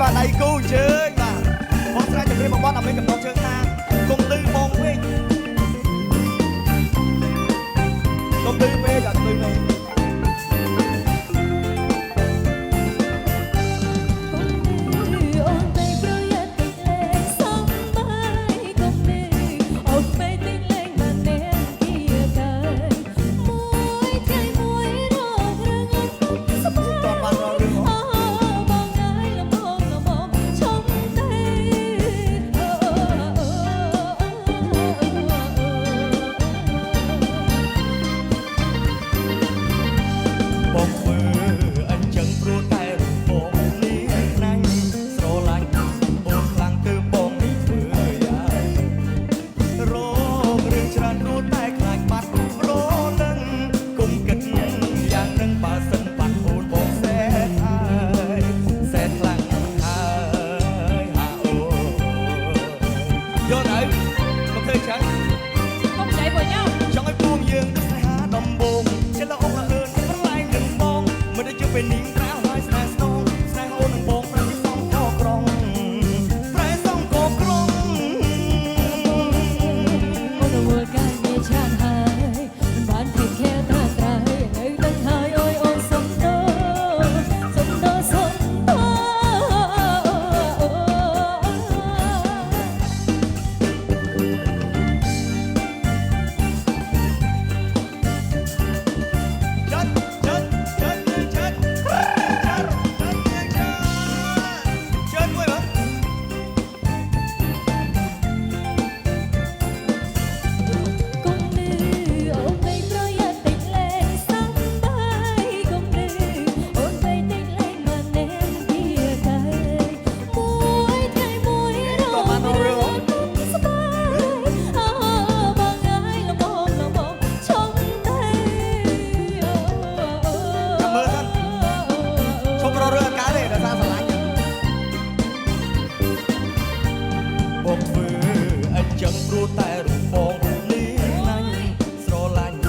បាទដៃគូអញ្ជើញបាទបងស្រីជំរាបបងអត់មានកំណត់ជើងណាគុំលឺបងវិញគុំលឺពេកអត់លឺវិញเป็นนิ่งแล้วหายแสนสนองแสนโหนึ่งโบกประที่สองข้อกรองแปรสองโกกรองโอ้ตัวกายมีชาติหายบ้านเพียงแค่ตาตรายยังไงตั้งหายโอ้ยโอ้สมโตสมโตสมโตแต่รูปបងនេះណាញ់ស្រឡាញ់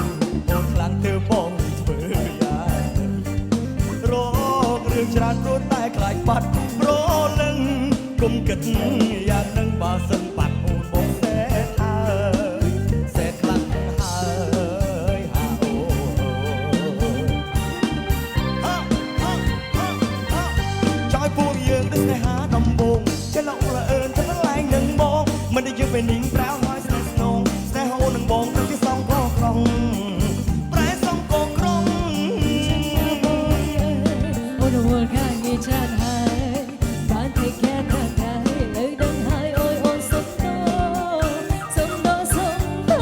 បងខ្លាំងទៅបងធ្វើយ៉ាងរករឿងច្រើនព្រោះតែខ្លាចបាត់ប្រលឹងគុំគិតយ៉ាងនឹងបើសិនបាត់អូនបងសេះហើយសេះខ្លាំងហើយហាអូចង់ឲ្យពួកយើងដូចស្នេហាដំបងចេះឡងละអើនទៅកន្លែងនឹងបងមិនได้យើងពេលនេះប្រៅហើយស្នេហ៍ស្នងស្នេហ៍អូននឹងបងទៅជាសងកក្រងប្រែសងកក្រងអូនវល់កាយមានចាត់ហើយបានតែแค่ថាកាយលើដឹងហើយអូយអូនសុខតសុខតសុខត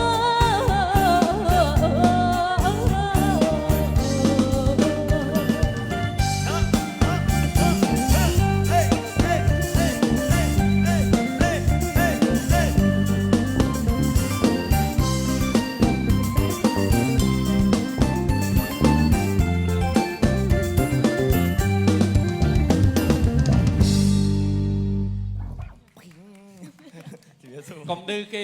កុំឌឺគេ